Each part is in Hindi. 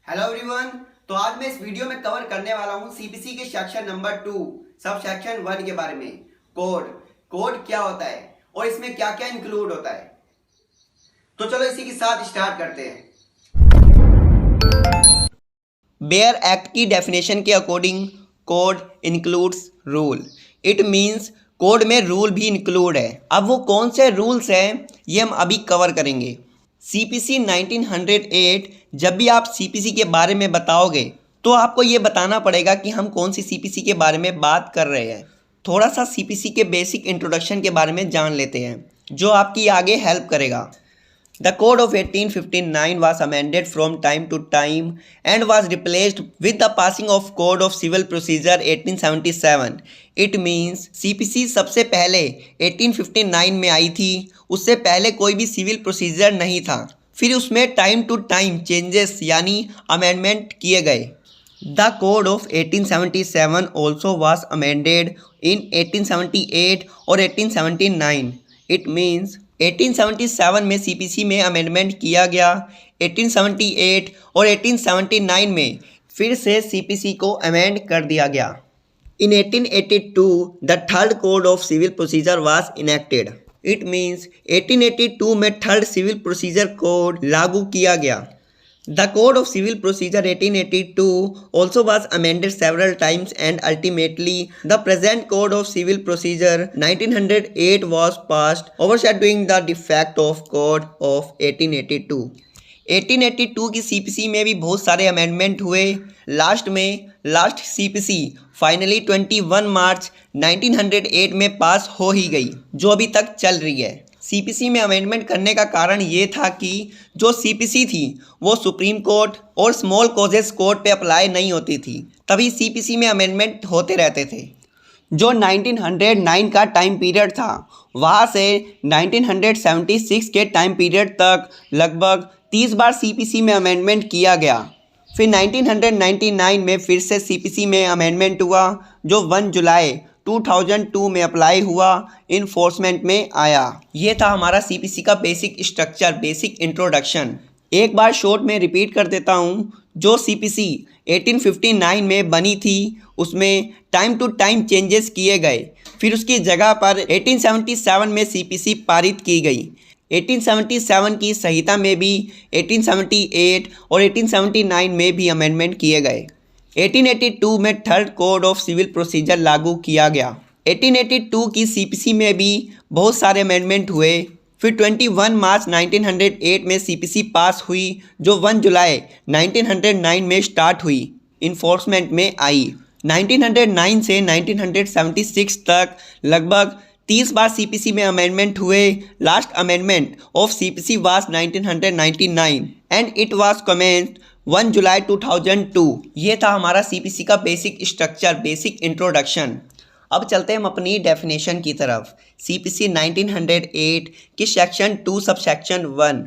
Hello everyone. तो आज मैं इस वीडियो में कवर करने वाला हूं सीपीसी के सेक्शन नंबर 2 सब सेक्शन 1 के बारे में। कोड कोड क्या होता है और इसमें क्या क्या इंक्लूड होता है। तो चलो इसी के साथ स्टार्ट करते हैं। बेयर एक्ट की डेफिनेशन के according code includes rule. It means code में रूल भी इंक्लूड है। अब वो कौन से रूल्स हैं ये हम अभी कवर करेंगे। सीपीसी 1908 जब भी आप सीपीसी के बारे में बताओगे तो आपको ये बताना पड़ेगा कि हम कौन सी सीपीसी के बारे में बात कर रहे हैं। थोड़ा सा सीपीसी के बेसिक इंट्रोडक्शन के बारे में जान लेते हैं जो आपकी आगे हेल्प करेगा। The Code of 1859 was amended from time to time and was replaced with the passing of Code of Civil Procedure 1877. It means CPC सबसे पहले 1859 में आई थी। उससे पहले कोई भी सिविल प्रोसीजर नहीं था। फिर उसमें टाइम टू टाइम चेंजेस यानी अमेंडमेंट किए गए। The Code of 1877 also was amended in 1878 और 1879. It means 1877 में सीपीसी में अमेंडमेंट किया गया। 1878 और 1879 में फिर से सीपीसी को अमेंड कर दिया गया। In 1882 the third code of civil procedure was enacted. It means 1882 में थर्ड सिविल प्रोसीजर कोड लागू किया गया। The Code of Civil Procedure 1882 also was amended several times and ultimately the present Code of Civil Procedure 1908 was passed, overshadowing the defect of Code of 1882. 1882 की सीपीसी में भी बहुत सारे अमेंडमेंट हुए। लास्ट सीपीसी फाइनली 21 मार्च 1908 में पास हो ही गई जो अभी तक चल रही है। सीपीसी में अमेंडमेंट करने का कारण ये था कि जो सीपीसी थी वो सुप्रीम कोर्ट और स्मॉल कॉजेस कोर्ट पे अप्लाई नहीं होती थी, तभी सीपीसी में अमेंडमेंट होते रहते थे। जो 1909 का टाइम पीरियड था वहाँ से 1976 के टाइम पीरियड तक लगभग 30 बार सीपीसी में अमेंडमेंट किया गया। फिर 1999 में फिर से सीपीसी में अमेंडमेंट हुआ जो 1 जुलाई 2002 में अप्लाई हुआ, इन्फोर्समेंट में आया। ये था हमारा सीपीसी का बेसिक स्ट्रक्चर, बेसिक इंट्रोडक्शन। एक बार शॉर्ट में रिपीट कर देता हूँ। जो सीपीसी 1859 में बनी थी उसमें टाइम टू टाइम चेंजेस किए गए। फिर उसकी जगह पर 1877 में सीपीसी पारित की गई। 1877 की संहिता में भी 1878 और 1879 में भी अमेंडमेंट किए गए। 1882 में third code of civil procedure लागू किया गया। 1882 की सीपीसी में भी बहुत सारे अमेंडमेंट हुए। फिर 21 मार्च 1908 में सीपीसी पास हुई जो 1 जुलाई 1909 में स्टार्ट हुई, इन्फोर्समेंट में आई। 1909 से 1976 तक लगभग 30 बार सीपीसी में अमेंडमेंट हुए। Last amendment of CPC was 1999 and it was commenced 1 जुलाई 2002। ये था हमारा सीपीसी का बेसिक स्ट्रक्चर, बेसिक इंट्रोडक्शन। अब चलते हैं हम अपनी डेफिनेशन की तरफ। सीपीसी 1908 की section 2 sub section 1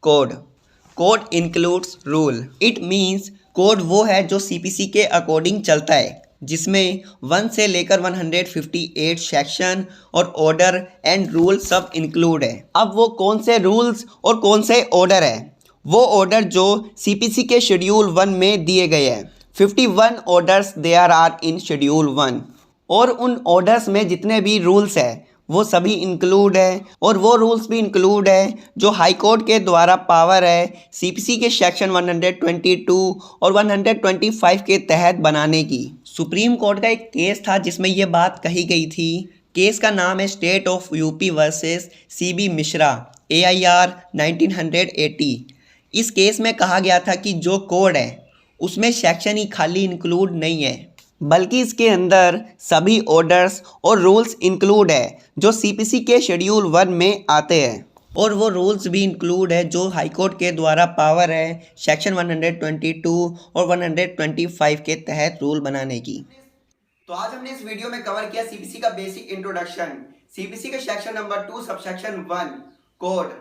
code includes rule. It means code वो है जो सीपीसी के अकॉर्डिंग चलता है, जिसमें 1 से लेकर 158 सेक्शन और ऑर्डर एंड रूल सब इंक्लूड है। अब वो कौन से रूल्स और कौन से ऑर्डर है? वो ऑर्डर जो सीपीसी के शेड्यूल 1 में दिए गए हैं। 51 orders there are in schedule 1 और उन ऑर्डर्स में जितने भी रूल्स हैं वो सभी इंक्लूड है। और वो रूल्स भी इंक्लूड है जो हाई कोर्ट के द्वारा पावर है सीपीसी के सेक्शन 122 और 125 के तहत बनाने की। सुप्रीम कोर्ट का एक केस था जिसमें ये बात कही गई थी। केस का नाम है state of UP versus CB Mishra AIR 1980। इस केस में कहा गया था कि जो कोड है उसमें सेक्शन ही खाली इंक्लूड नहीं है, बल्कि इसके अंदर सभी ऑर्डर्स और रूल्स इंक्लूड है जो सीपीसी के शेड्यूल 1 में आते हैं। और वो रूल्स भी इंक्लूड है जो हाई कोर्ट के द्वारा पावर है सेक्शन 122 और 125 के तहत रूल बनाने की। तो आज हमने इस वीडियो में कवर किया सीपीसी का बेसिक इंट्रोडक्शन, सीपीसी के section number 2 sub section 1 code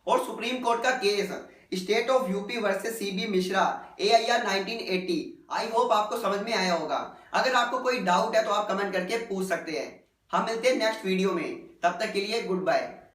और सुप्रीम कोर्ट का case state of UP versus CB Mishra AIR 1980। I hope आपको समझ में आया होगा। अगर आपको कोई डाउट है तो आप कमेंट करके पूछ सकते हैं। हम मिलते हैं नेक्स्ट वीडियो में, तब तक के लिए गुड बाय।